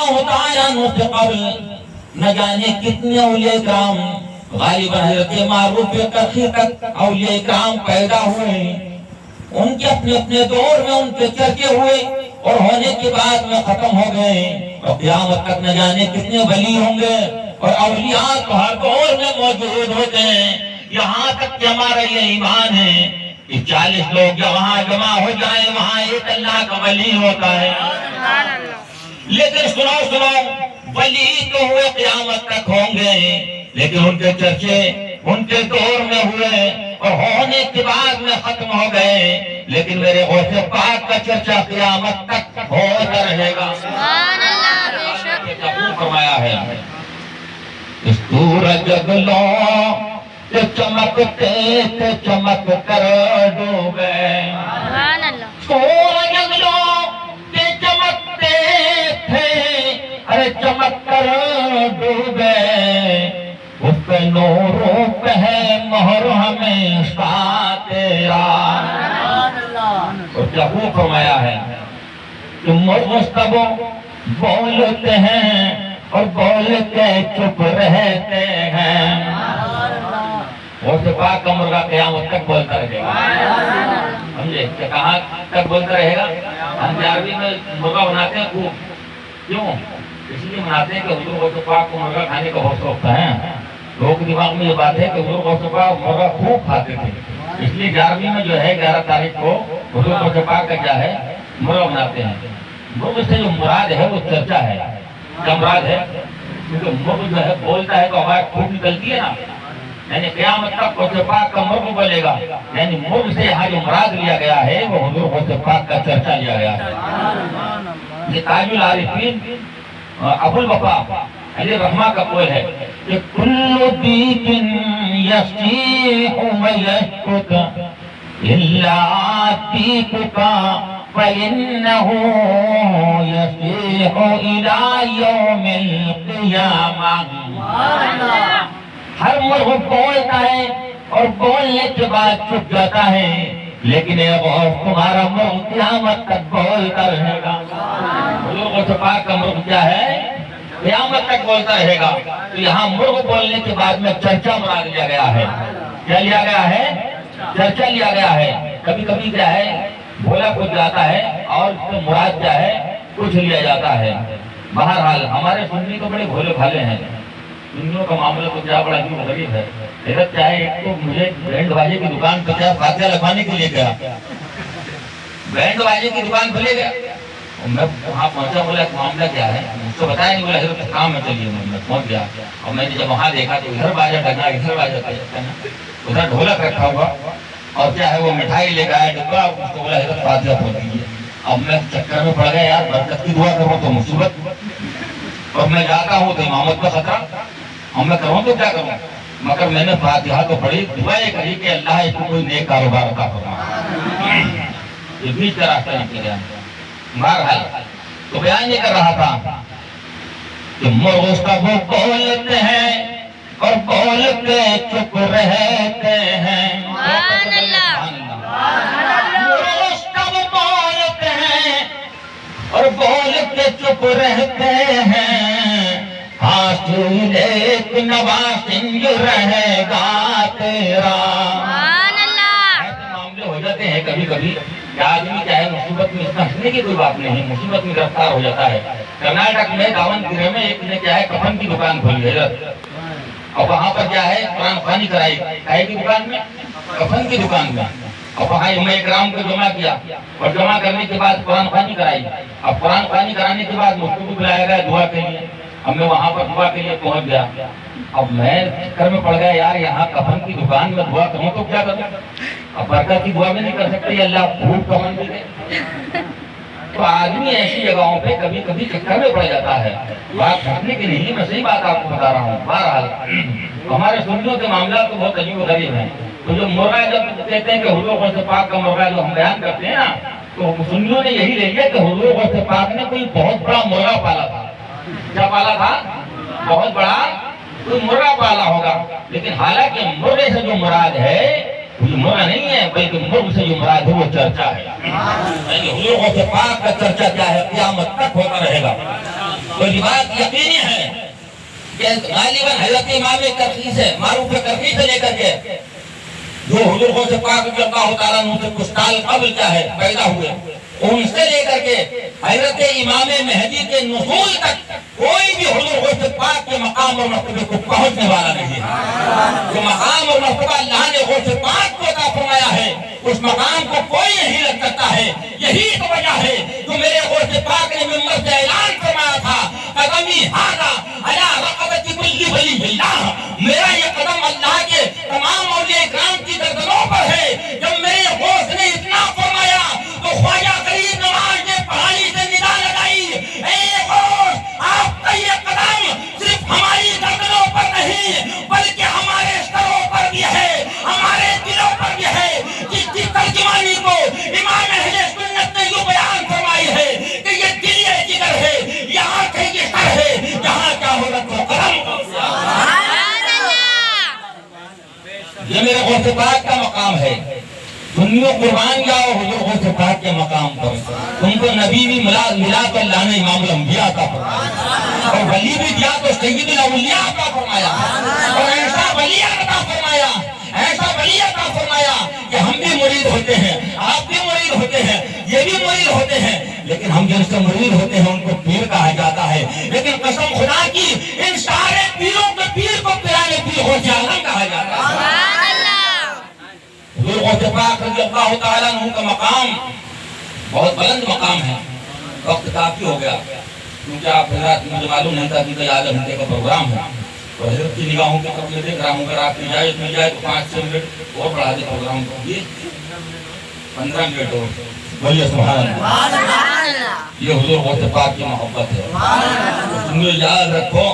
ہوتا ہے قبل نہ جانے کتنے اولیاء کرام غالباً حضرت معروف کرخی تک اولیاء کرام پیدا ہوئے، ان کے اپنے اپنے دور میں ان کے چرچے ہوئے اور ہونے کے بعد میں ختم ہو گئے، اور قیامت تک نہ جانے کتنے ولی ہوں گے اور اولیاء تو ہر دور میں موجود ہوتے ہیں۔ یہاں تک کہ ہمارا یہ ایمان ہے کہ 40 لوگ وہاں جمع ہو جائیں وہاں ایک اللہ کا ولی ہوتا ہے، لیکن سنو ولی تو ہوئے قیامت تک ہوں گے، لیکن ان کے چرچے ان کے دور میں ہوئے اور ہونے کے بعد میں ختم ہو گئے، لیکن میرے غوث پاک کا چرچا قیامت تک ہوتا رہے گا۔ سبحان اللہ، بے شک فرمایا ہے سورج جگلو کہ چمکتے تھے چمک کر ڈوبے، سبحان اللہ، سورج جگلو کہ چمکتے تھے ارے چمک کر ڈوبے، اس پہ نوروں پہ ہے مہر ہمیشہ تیرا۔ اور کیا خوب فرمایا ہے کہ مرغ بولتے ہیں اور بول کے چپ رہتے ہیں، غوث پاک کا مرغہ قیامت تک بولتا رہے گا۔ سمجھے کہ کہاں تک بولتا رہے گا؟ ہم عربی میں مرغہ بناتے ہیں خوب، کیوں؟ اس لیے بناتے ہیں کہ حضور غوث پاک کو مرغہ کھانے کا بہت شوق تھا۔ لوگوں کے دماغ میں یہ بات ہے کہ حضور غوث پاک مرغہ خوب کھاتے تھے، اس لیے 11ویں میں جو ہے 11 تاریخ کو حضور غوث پاک کا کیا ہے مرغہ بناتے ہیں۔ مرغ سے جو مراد ہے وہ چرچا ہے، کیا مراد ہے؟ کیونکہ مرغ جو ہے بولتا ہے تو آواز خوب نکلتی ہے نا، یعنی قیامت تک غوث پاک کا مرغ بولے گا، یعنی مرغ سے یہاں جو مراد لیا گیا ہے وہ حضور غوث پاک کا چرچا لیا گیا ہے۔ یہ تاج العارفین ابو الوفا علی رحمہ کا قول ہے کہ کل دیق یصیح ویسکت الا دیقک فإنه يصيح إلى يوم القيامة۔ ہر مرغ بولتا ہے اور بولنے کے بعد چپ جاتا ہے، لیکن تمہارا مرغ قیامت تک بولتا رہے گا۔ حضور غوث پاک کا مرغ کیا ہے؟ قیامت تک بولتا رہے گا۔ تو یہاں مرغ بولنے کے بعد میں چرچا مراد لیا گیا ہے۔ کیا لیا گیا ہے؟ چرچا لیا گیا ہے۔ کبھی کبھی کیا ہے بولا کچھ جاتا ہے اور اس سے مراد کیا ہے کچھ لیا جاتا ہے۔ بہرحال ہمارے سنی تو بڑے بھولے بھالے ہیں، سنیوں کا معاملہ تو کیا بڑا عجیب و غریب ہے۔ حضرت چاہے ایک تو مجھے بینڈ باجے کی دکان پہ کیا فاتحہ لگوانے کے لیے گیا، بینڈ باجے کی دکان کھلے گیا، میں وہاں پہنچا، بولا معاملہ کیا ہے، مجھ سے بتایا نہیں، بولا حضرت کام ہے چلیے، میں پہنچ گیا اور میں نے جب وہاں دیکھا تو ادھر باجا ٹنگا ادھر باجا ٹنگا، ادھر ڈھولک رکھا ہوا اور کیا ہے وہ مٹھائی لے کے آیا ڈبا، اس کو بولا حضرت فاتحہ پڑھ دیجیے۔ اب میں چکر میں پڑ گیا، یار برکت کی دعا کروں تو مصیبت، اور میں جاتا ہوں تو امامت کا خطرہ، اور میں کروں تو کیا کروں، مگر میں نے فاتحہ تو پڑھی، دعائیں کری کہ اللہ اس کو کوئی نیک کاروبار عطا فرما۔ یہ بیچ کا راستہ نکل گیا۔ بہرحال تو بیان یہ کر رہا تھا کہ مرغ سب بولتے ہیں اور بول کے چپ رہتے ہیں۔ سبحان اللہ، مرغ سب بولتے ہیں اور بول کے چپ رہتے ہیں، حاصل ایک نواسنج رہے گا تیرا۔ سبحان اللہ، ایسے معاملے ہو جاتے ہیں کبھی کبھی کہ آدمی چاہے مصیبت میں اتنا ہنسنے کی کوئی بات نہیں، مصیبت میں گرفتار ہو جاتا ہے۔ کرناٹک میں داونگیرے میں ایک نے کیا ہے کفن کی دکان کھولی ہے، اور وہاں پر کیا ہے قرآن خوانی کرائی، کائے کی دکان میں؟ کفن کی دکان میں، اور وہاں علماء کرام کو جمع کیا اور جمع کرنے کے بعد قرآن خوانی کرائی۔ اب قرآن خوانی کرانے کے بعد مجھ کو بھی بلایا گیا دعا کے لیے، اب میں وہاں پر دعا کے لیے پہنچ گیا۔ اب میں چکر میں پڑ گیا، یار یہاں کفن کی دکان میں دعا کروں تو کیا کروں، اب برکت کی دعا بھی نہیں کر سکتے، اللہ خوب کفن بھی دے۔ تو آدمی ایسی جگہوں پہ کبھی کبھی چکر میں پڑ جاتا ہے، بات کرنے کی نہیں، میں صحیح بات آپ کو بتا رہا ہوں۔ بہرحال ہمارے سنیوں کے معاملات تو بہت عجیب و غریب ہیں۔ تو جو مرغہ جب کہتے ہیں کہ حضور غوث پاک کا مرغہ جو ہم بیان کرتے ہیں نا، تو سنیوں نے یہی لے لیا کہ حضور غوث پاک نے کوئی بہت بڑا مرغہ پالا تھا۔ کیا پالا تھا؟ بہت بڑا کوئی مرغہ پالا ہوگا، لیکن حالانکہ مرغے سے جو مراد ہے یہ مرغہ نہیں ہے، بلکہ مرغ سے جو مراد ہے وہ چرچا ہے۔ یعنی حضور غوث پاک کا چرچا کیا ہے قیامت تک ہوتا رہے گا۔ تو یہ بات یقینی ہے کہ غالباً حضرت امام کرخی سے معروف کرخی سے لے کر کے جو حضور غوث پاک رضی اللہ تعالیٰ عنہ سے کچھ سال قبل کیا ہے پیدا ہوئے، ان سے لے کر کے حضرت امام مہدی کے نزول تک کوئی بھی حضور غوث پاک کے مقام اور مرتبے کو پہنچنے والا نہیں ہے۔ جو مقام اور مرتبہ اللہ نے غوث پاک کو عطا فرمایا ہے اس مقام کو کوئی نہیں رکھ سکتا ہے۔ یہی تو وجہ ہے جو میرے غوث پاک نے ممبر سے اعلان فرمایا تھا، قدمی ھذا علی رقبۃ کل ولی اللہ، میرا یہ قدم اللہ کے تمام اولیاء کرام کی گردنوں پر ہے۔ جب میرے غوث نے اتنا فرمایا تو خواجہ غریب نواز نے پہاڑی سے ندا لگائی، اے غوث آپ کا یہ قدم صرف ہماری گردنوں پر نہیں بلکہ ہمارے سروں پر بھی ہے، ہمارے دلوں پر بھی ہے، جس کی ترجمانی کو امام اہل سنت نے یوں بیان فرمائی ہے کہ یہ دل یہ جگر ہے، یہ آنکھ ہے، یہ سر ہے، جہاں کیا ہو رکھو قدم ہو۔ یہ میرے غوث پاک کا مقام ہے۔ سنیوں قربان جاؤ حضور غوث پاک کے مقام پر، تم کو نبی بھی ملا تو اللہ نے امام الانبیاء کا فرمایا، اور ولی بھی دیا تو سید الاولیاء کا فرمایا، اور ایسا ولی عطا فرمایا، ایسا ولی عطا فرمایا کہ ہم بھی مرید ہوتے ہیں، آپ بھی مرید ہوتے ہیں، یہ بھی مرید ہوتے ہیں، لیکن ہم جن سے مرید ہوتے ہیں ان کو پیر کہا جاتا ہے، لیکن قسم خدا کی ان سارے پیروں کے پیر کو پیرانے پیر غوث اعظم کہا جاتا ہے۔ حضور غوث پاک رضی اللہ تعالیٰ عنہ کا مقام بہت بلند مقام ہے۔ وقت کافی ہو گیا کیونکہ آپ حضرات مجھے معلوم نہیں تھا کہ 11 گھنٹے کا پروگرام ہے، اور حضرت کی نگاہوں کے قبل دیکھ رہا ہوں، اگر آپ کی اجازت مل جائے تو 5-6 منٹ اور بڑھا دیں پروگرام کو، یہ 15 منٹ اور بولیے سبحان اللہ۔ یہ حضور غوث پاک کی محبت ہے۔ تم یہ یاد رکھو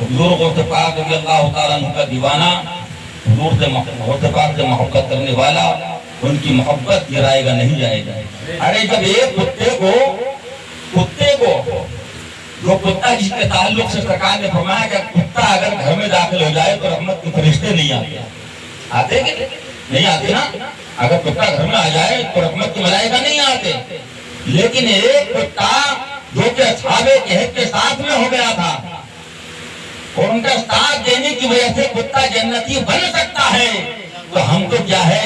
حضور غوث پاک رضی اللہ تعالیٰ عنہ کا دیوانہ، حضور سے غوث پاک سے محبت کرنے والا، ان کی محبت گرائے گا نہیں جائے گا۔ ارے جب ایک کتے کو جو کتا جس کے تعلق سے سرکار نے فرمایا کہ کتا اگر گھر میں داخل ہو جائے تو رحمت کے فرشتے نہیں آتے، آتے کہ نہیں آتے نا؟ اگر کتا گھر میں آ جائے تو رحمت کے ملائکہ نہیں آتے، لیکن ایک کتا جو کہ اصحاب کہف کے ساتھ میں ہو گیا تھا اور ان کا ساتھ دینے کی وجہ سے کتا جنتی بن سکتا ہے، تو ہم تو کیا ہے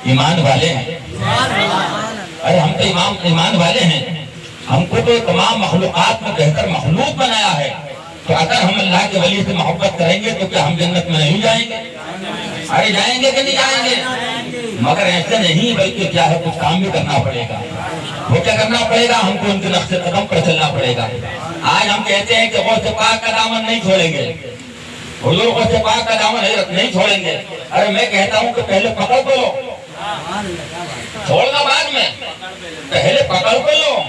ایمان والے ہیں۔ ارے ہم تو ایمان والے ہیں، ہم کو تو تمام مخلوقات میں بہتر مخلوق بنایا ہے، تو اگر ہم اللہ کے ولی سے محبت کریں گے تو کیا ہم جنت میں نہیں جائیں گے؟ ارے جائیں گے کہ نہیں جائیں گے؟ مگر ایسے نہیں، بلکہ کیا ہے کچھ کام بھی کرنا پڑے گا۔ وہ کیا کرنا پڑے گا؟ ہم کو ان کے نقش قدم پر چلنا پڑے گا۔ آج ہم کہتے ہیں کہ غوث پاک کا دامن نہیں چھوڑیں گے، حضور غوث پاک کا دامن نہیں چھوڑیں گے۔ ارے میں کہتا ہوں کہ پہلے پکڑ کو لو، چھوڑنا بعد میں، پہلے پکڑ کو لو۔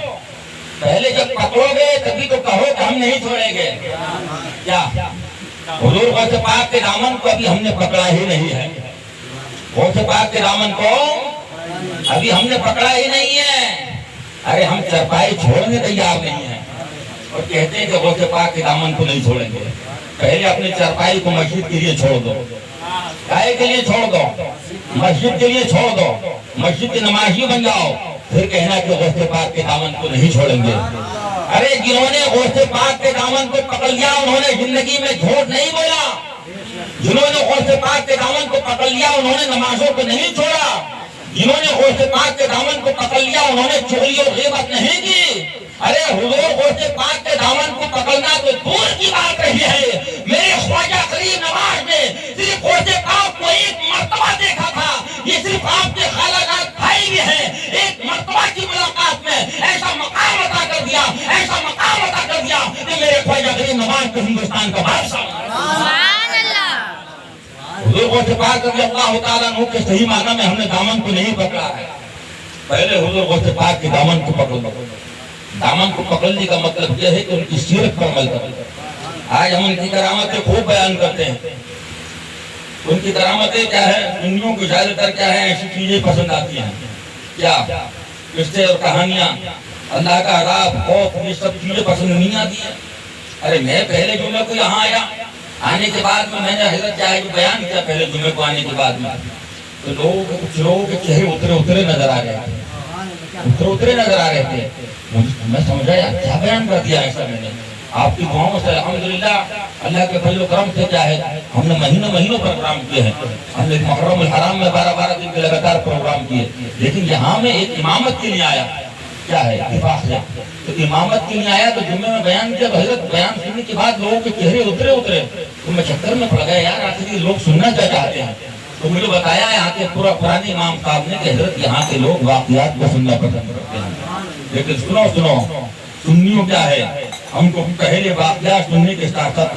پہلے جب پکڑو گے تبھی تو کہو کہ ہم نہیں چھوڑیں گے۔ کیا حضور غوث پاک کے دامن کو ابھی ہم نے پکڑا ہی نہیں ہے، غوث پاک کے دامن کو ابھی ہم نے پکڑا ہی نہیں ہے۔ ارے ہم چرپائی چھوڑنے تیار نہیں ہیں اور کہتے ہیں کہ غوث پاک کے دامن کو نہیں چھوڑیں گے۔ پہلے اپنے چرپائی کو مسجد کے لیے چھوڑ دو، کائے کے لیے چھوڑ دو، مسجد کے لیے چھوڑ دو، مسجد کے نمازی بن جاؤ، پھر کہنا کہ غوث پاک کے دامن کو نہیں چھوڑیں گے۔ ارے جنہوں نے غوث پاک کے دامن کو پکڑ لیا انہوں نے زندگی میں جھوٹ نہیں بولا، جنہوں نے غوث پاک کے دامن کو پکڑ لیا انہوں نے نمازوں کو نہیں چھوڑا، جنہوں نے غوث پاک کے دامن کو پکڑ لیا انہوں نے چغلی اور غیبت نہیں کی۔ ارے حضور غوث پاک کے دامن کو پکڑنا تو دور کی بات رہی ہے، میرے خواجہ غریب نواز نے صرف غوث پاک کو ایک مرتبہ دیکھا تھا، یہ صرف آپ کے خالہ بھائی بھی ہیں، ایک مرتبہ کی ملاقات میں ایسا مقام عطا کر دیا، ایسا مقام عطا کر دیا کہ میرے خواجہ غریب نواز کو ہندوستان کا بادشاہ۔ سبحان اللہ۔ حضور غوث پاک رضی اللہ تعالیٰ عنہ کے صحیح معنی میں ہم نے دامن کو نہیں پکڑا ہے، پہلے حضور غوث پاک کے دامن کو پکڑو۔ دامن کو پکڑنے کا مطلب یہ ہے کہ ان کی سیرت پر عمل کرو۔ آج ہم ان کی کرامتیں خوب بیان کرتے ہیں، ان کی کرامتیں کیا ہے؟ دنیوں کو زیادہ تر کیا ہے ایسی چیزیں پسند آتی ہیں، کیا قصے اور کہانیاں، اللہ کا عذاب، خوف، یہ سب چیزیں پسند نہیں آتی ہیں۔ ارے میں پہلے جمعے کو یہاں آنے کے بعد میں نے حضرت کیا ہے بیان کیا، پہلے جمعے کو آنے کے بعد میں تو کچھ لوگوں کے چہرے اترے نظر آ رہے تھے، اترے نظر آ رہے تھے۔ میں سمجھا یار کیا بیان کر دیا ایسا میں نے، آپ کی دعاؤں سے الحمدللہ اللہ کے فضل و کرم سے کیا ہے ہم نے مہینوں پروگرام کیے ہیں. ہم نے محرم الحرام میں 12 دن کے لگاتار پروگرام کیے. لیکن یہاں میں ایک امامت کے لیے آیا کیا ہے اتفاق ہے. تو امامت کے لیے آیا تو جمعے میں بیان کیا. حضرت بیان سننے کے بعد لوگوں کے چہرے اترے تو میں چکر میں پڑ گیا یار آخر یہ لوگ سننا کیا چاہتے ہیں. تو مجھے بتایا یہاں کے پورا پرانے امام صاحب نے کہ حضرت یہاں کے لوگ واقعات کو سننا پسند کرتے ہیں. لیکن سنو سنیوں کیا ہے ہم کو پہلے واقعات سننے کے ساتھ